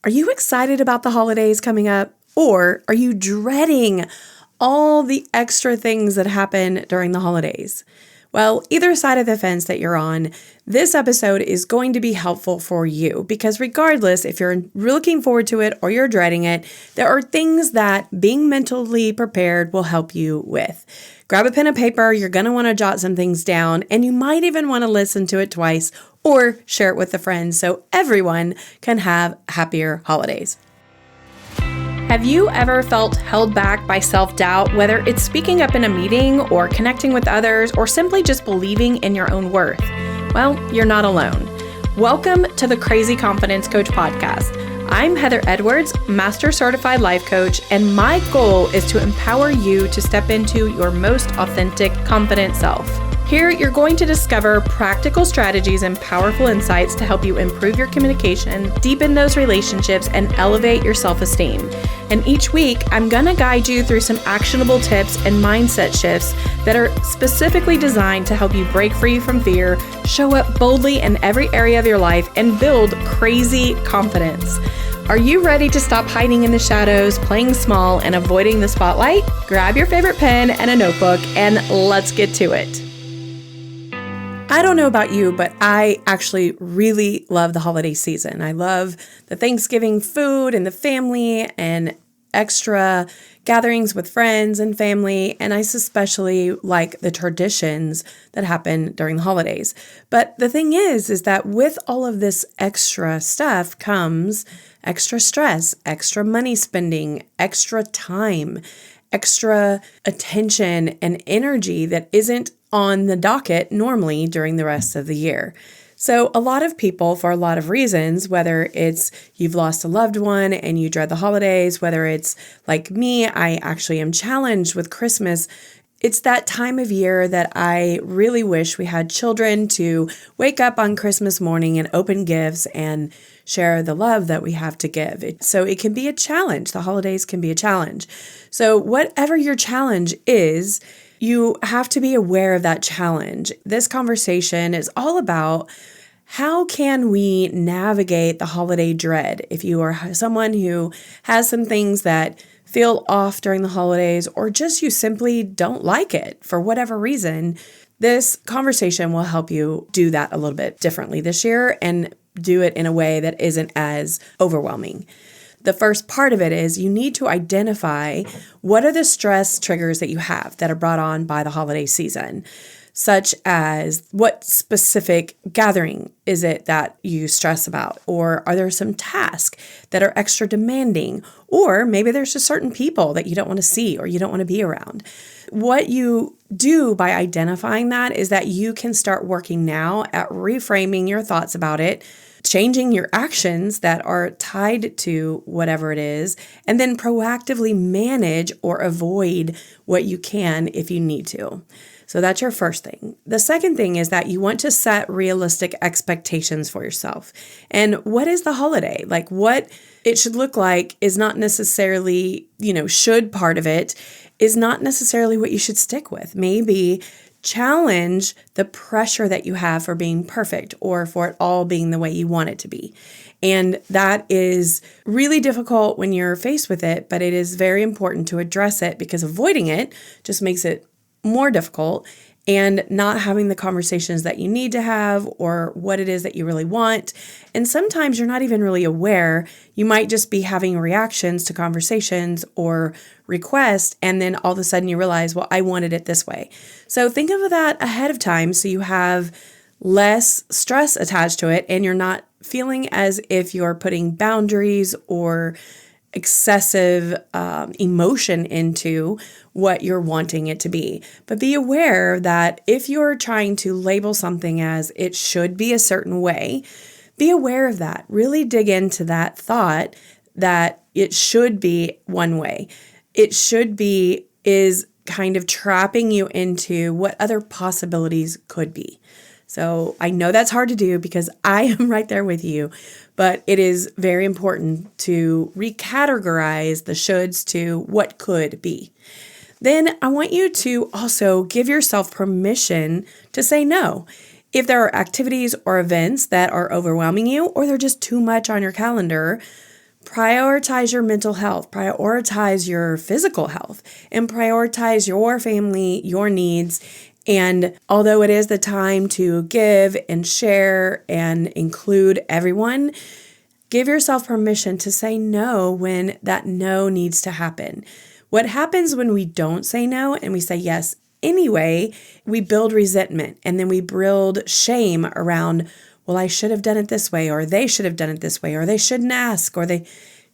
Are you excited about the holidays coming up, or are you dreading all the extra things that happen during the holidays? Well, either side of the fence that you're on, this episode is going to be helpful for you because regardless if you're looking forward to it or you're dreading it, there are things that being mentally prepared will help you with. Grab a pen and paper, you're going to want to jot some things down, and you might even want to listen to it twice or share it with a friend so everyone can have happier holidays. Have you ever felt held back by self-doubt, whether it's speaking up in a meeting or connecting with others or simply just believing in your own worth? Well, you're not alone. Welcome to the Crazy Confidence Coach podcast. I'm Heather Edwards, Master Certified Life Coach, and my goal is to empower you to step into your most authentic, confident self. Here, you're going to discover practical strategies and powerful insights to help you improve your communication, deepen those relationships, and elevate your self-esteem. And each week, I'm going to guide you through some actionable tips and mindset shifts that are specifically designed to help you break free from fear, show up boldly in every area of your life, and build crazy confidence. Are you ready to stop hiding in the shadows, playing small, and avoiding the spotlight? Grab your favorite pen and a notebook, and let's get to it. I don't know about you, but I actually really love the holiday season. I love the Thanksgiving food and the family and extra gatherings with friends and family, and I especially like the traditions that happen during the holidays. But the thing is that with all of this extra stuff comes extra stress, extra money spending, extra time, extra attention and energy that isn't on the docket normally during the rest of the year. So a lot of people, for a lot of reasons, whether it's you've lost a loved one and you dread the holidays, whether it's like me, I actually am challenged with Christmas. It's that time of year that I really wish we had children to wake up on Christmas morning and open gifts and share the love that we have to give. So it can be a challenge. The holidays can be a challenge. So whatever your challenge is, you have to be aware of that challenge. This conversation is all about how can we navigate the holiday dread. If you are someone who has some things that feel off during the holidays, or just you simply don't like it for whatever reason, this conversation will help you do that a little bit differently this year and do it in a way that isn't as overwhelming. The first part of it is you need to identify what are the stress triggers that you have that are brought on by the holiday season, such as what specific gathering is it that you stress about? Or are there some tasks that are extra demanding? Or maybe there's just certain people that you don't want to see or you don't want to be around. What you do by identifying that is that you can start working now at reframing your thoughts about it, changing your actions that are tied to whatever it is, and then proactively manage or avoid what you can if you need to. So that's your first thing. The second thing is that you want to set realistic expectations for yourself. And what is the holiday? Like what it should look like is not necessarily, should part of it is not necessarily what you should stick with. Maybe challenge the pressure that you have for being perfect or for it all being the way you want it to be. And that is really difficult when you're faced with it, but it is very important to address it because avoiding it just makes it more difficult, and not having the conversations that you need to have or what it is that you really want. And sometimes you're not even really aware. You might just be having reactions to conversations or requests, and then all of a sudden you realize, well, I wanted it this way. So think of that ahead of time so you have less stress attached to it and you're not feeling as if you're putting boundaries or excessive emotion into what you're wanting it to be. But be aware that if you're trying to label something as it should be a certain way, be aware of that. Really dig into that thought that it should be one way. It should be is kind of trapping you into what other possibilities could be. So I know that's hard to do because I am right there with you, but it is very important to recategorize the shoulds to what could be. Then I want you to also give yourself permission to say no. If there are activities or events that are overwhelming you or they're just too much on your calendar, Prioritize your mental health, prioritize your physical health, and prioritize your family, your needs. And although it is the time to give and share and include everyone, give yourself permission to say no when that no needs to happen. What happens when we don't say no and we say yes anyway, we build resentment and then we build shame around, well, I should have done it this way, or they should have done it this way, or they shouldn't ask, or they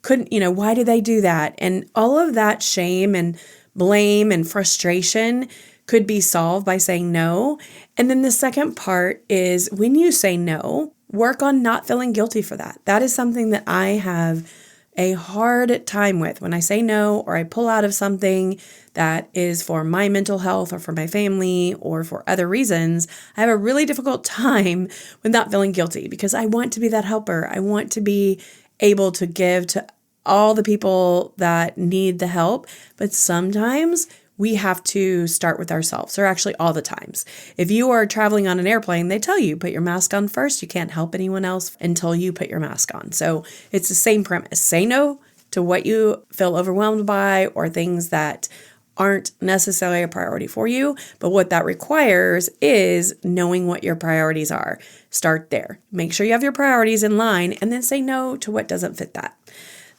couldn't, why did they do that? And all of that shame and blame and frustration could be solved by saying no. And then the second part is when you say no, work on not feeling guilty for that. That is something that I have a hard time with. When I say no or I pull out of something that is for my mental health or for my family or for other reasons, I have a really difficult time with not feeling guilty because I want to be that helper. I want to be able to give to all the people that need the help. But sometimes we have to start with ourselves, or actually all the times. If you are traveling on an airplane, they tell you, put your mask on first. You can't help anyone else until you put your mask on. So it's the same premise. Say no to what you feel overwhelmed by or things that aren't necessarily a priority for you. But what that requires is knowing what your priorities are. Start there. Make sure you have your priorities in line and then say no to what doesn't fit that.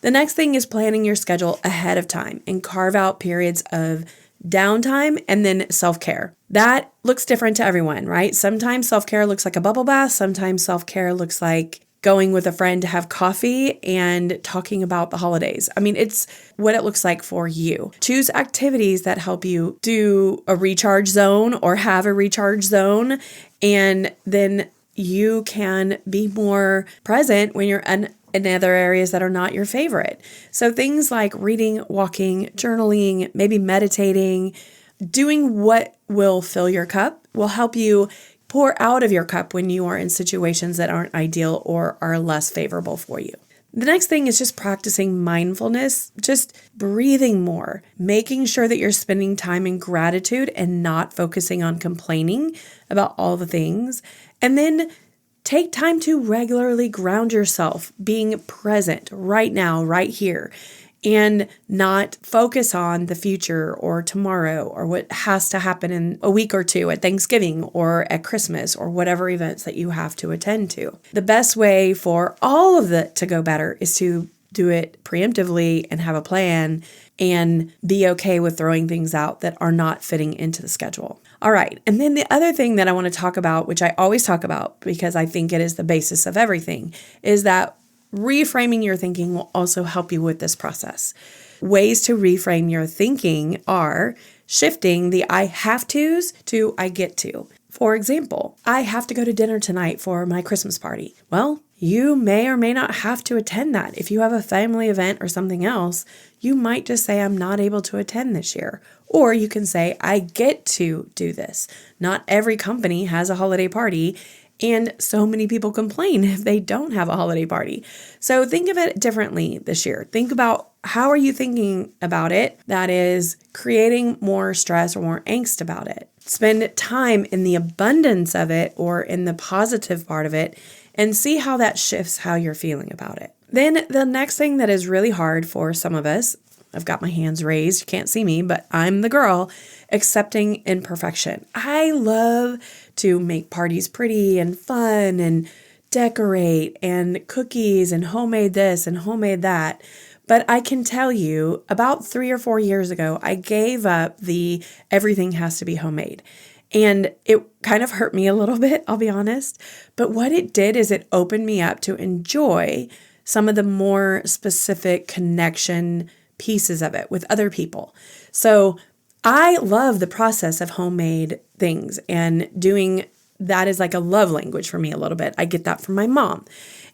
The next thing is planning your schedule ahead of time and carve out periods of downtime and then self-care. That looks different to everyone, right? Sometimes self-care looks like a bubble bath. Sometimes self-care looks like going with a friend to have coffee and talking about the holidays. I mean, it's what it looks like for you. Choose activities that help you do a recharge zone or have a recharge zone, and then you can be more present when you're in other areas that are not your favorite. So things like reading, walking, journaling, maybe meditating, doing what will fill your cup will help you pour out of your cup when you are in situations that aren't ideal or are less favorable for you. The next thing is just practicing mindfulness, just breathing more, making sure that you're spending time in gratitude and not focusing on complaining about all the things. And then take time to regularly ground yourself, being present right now, right here, and not focus on the future or tomorrow or what has to happen in a week or two at Thanksgiving or at Christmas or whatever events that you have to attend to. The best way for all of that to go better is to do it preemptively and have a plan and be okay with throwing things out that are not fitting into the schedule. All right. And then the other thing that I want to talk about, which I always talk about because I think it is the basis of everything, is that reframing your thinking will also help you with this process. Ways to reframe your thinking are shifting the I have to's to I get to. For example, I have to go to dinner tonight for my Christmas party. Well, you may or may not have to attend that. If you have a family event or something else, you might just say, I'm not able to attend this year. Or you can say, I get to do this. Not every company has a holiday party, and so many people complain if they don't have a holiday party. So think of it differently this year. Think about how are you thinking about it that is creating more stress or more angst about it. Spend time in the abundance of it or in the positive part of it and see how that shifts how you're feeling about it. Then the next thing that is really hard for some of us, I've got my hands raised, you can't see me, but I'm the girl, accepting imperfection. I love to make parties pretty and fun and decorate and cookies and homemade this and homemade that. But I can tell you about 3 or 4 years ago, I gave up the everything has to be homemade. And it kind of hurt me a little bit, I'll be honest. But what it did is it opened me up to enjoy some of the more specific connection pieces of it with other people. So I love the process of homemade things, and doing that is like a love language for me a little bit. I get that from my mom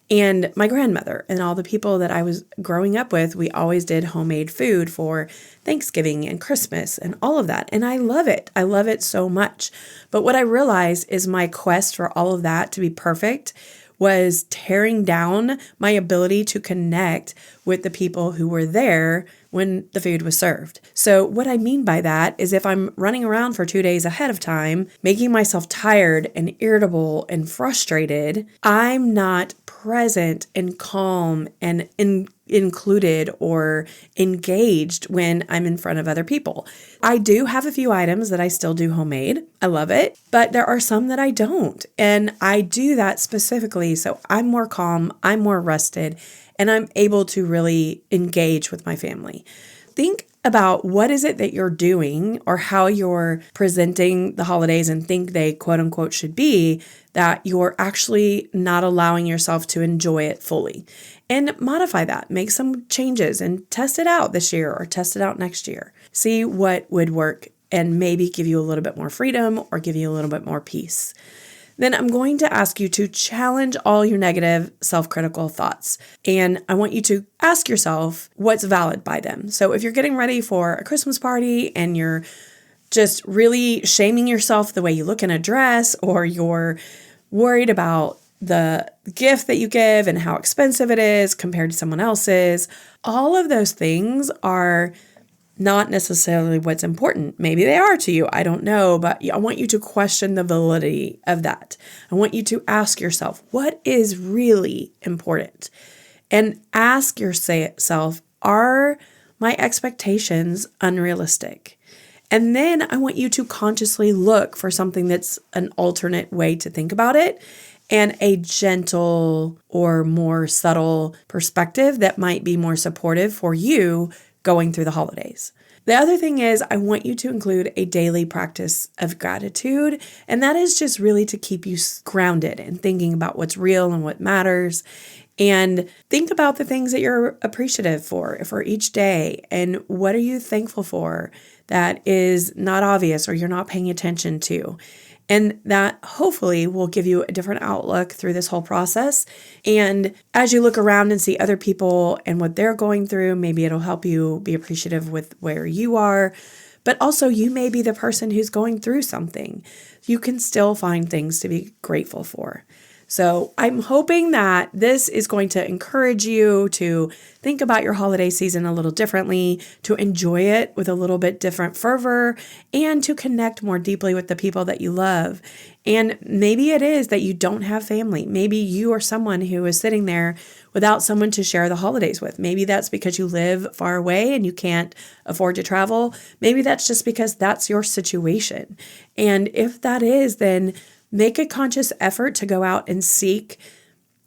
and my grandmother and all the people that I was growing up with. We always did homemade food for Thanksgiving and Christmas and all of that. And I love it. I love it so much. But what I realized is my quest for all of that to be perfect was tearing down my ability to connect with the people who were there when the food was served. So what I mean by that is if I'm running around for 2 days ahead of time, making myself tired and irritable and frustrated, I'm not present and calm and included or engaged when I'm in front of other people. I do have a few items that I still do homemade. I love it, but there are some that I don't. And I do that specifically so I'm more calm, I'm more rested, and I'm able to really engage with my family. Think about what is it that you're doing or how you're presenting the holidays and think they quote unquote should be that you're actually not allowing yourself to enjoy it fully. And modify that, make some changes and test it out this year or test it out next year. See what would work and maybe give you a little bit more freedom or give you a little bit more peace. Then I'm going to ask you to challenge all your negative self-critical thoughts. And I want you to ask yourself what's valid by them. So if you're getting ready for a Christmas party and you're just really shaming yourself the way you look in a dress, or you're worried about the gift that you give and how expensive it is compared to someone else's, all of those things are not necessarily what's important. Maybe they are to you. I don't know, but I want you to question the validity of that. I want you to ask yourself, what is really important? And ask yourself, are my expectations unrealistic? And then I want you to consciously look for something that's an alternate way to think about it and a gentle or more subtle perspective that might be more supportive for you going through the holidays. The other thing is I want you to include a daily practice of gratitude, and that is just really to keep you grounded and thinking about what's real and what matters. And think about the things that you're appreciative for each day, and what are you thankful for that is not obvious or you're not paying attention to. And that hopefully will give you a different outlook through this whole process. And as you look around and see other people and what they're going through, maybe it'll help you be appreciative with where you are. But also you may be the person who's going through something. You can still find things to be grateful for. So I'm hoping that this is going to encourage you to think about your holiday season a little differently, to enjoy it with a little bit different fervor, and to connect more deeply with the people that you love. And maybe it is that you don't have family. Maybe you are someone who is sitting there without someone to share the holidays with. Maybe that's because you live far away and you can't afford to travel. Maybe that's just because that's your situation. And if that is, then make a conscious effort to go out and seek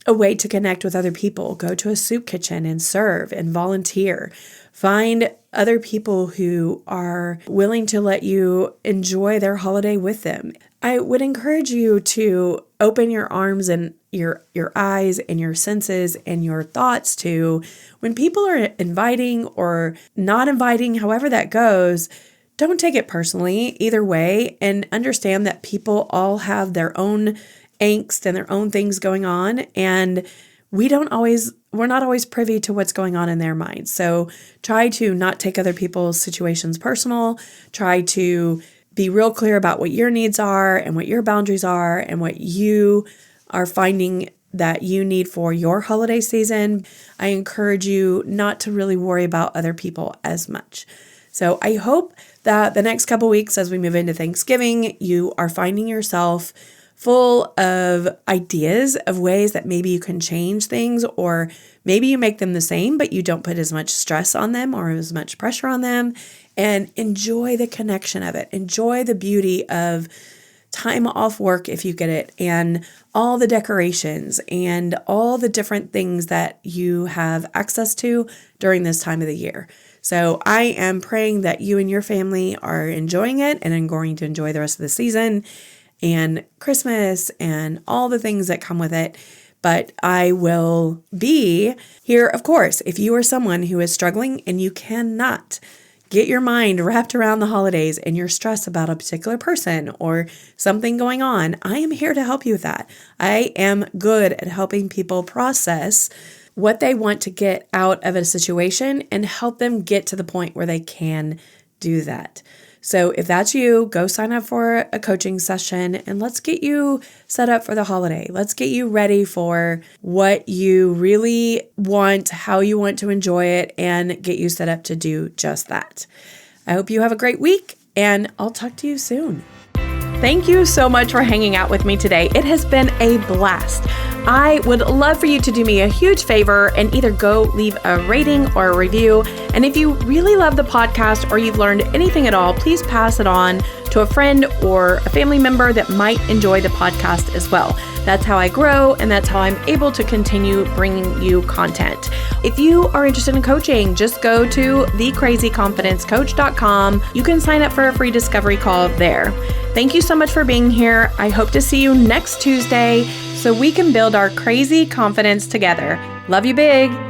a way to connect with other people. Go to a soup kitchen and serve and volunteer. Find other people who are willing to let you enjoy their holiday with them. I would encourage you to open your arms and your eyes and your senses and your thoughts to when people are inviting or not inviting, however that goes. Don't take it personally either way, and understand that people all have their own angst and their own things going on, and we're not always privy to what's going on in their minds. So try to not take other people's situations personal. Try to be real clear about what your needs are and what your boundaries are and what you are finding that you need for your holiday season. I encourage you not to really worry about other people as much. So I hope that the next couple weeks as we move into Thanksgiving, you are finding yourself full of ideas of ways that maybe you can change things, or maybe you make them the same, but you don't put as much stress on them or as much pressure on them, and enjoy the connection of it. Enjoy the beauty of time off work if you get it, and all the decorations and all the different things that you have access to during this time of the year. So I am praying that you and your family are enjoying it and are going to enjoy the rest of the season and Christmas and all the things that come with it. But I will be here, of course, if you are someone who is struggling and you cannot get your mind wrapped around the holidays and you're stressed about a particular person or something going on. I am here to help you with that. I am good at helping people process what they want to get out of a situation and help them get to the point where they can do that. So if that's you, go sign up for a coaching session and let's get you set up for the holiday. Let's get you ready for what you really want, how you want to enjoy it, and get you set up to do just that. I hope you have a great week, and I'll talk to you soon. Thank you so much for hanging out with me today. It has been a blast. I would love for you to do me a huge favor and either go leave a rating or a review. And if you really love the podcast or you've learned anything at all, please pass it on to a friend or a family member that might enjoy the podcast as well. That's how I grow, and that's how I'm able to continue bringing you content. If you are interested in coaching, just go to thecrazyconfidencecoach.com. You can sign up for a free discovery call there. Thank you so much for being here. I hope to see you next Tuesday so we can build our crazy confidence together. Love you big.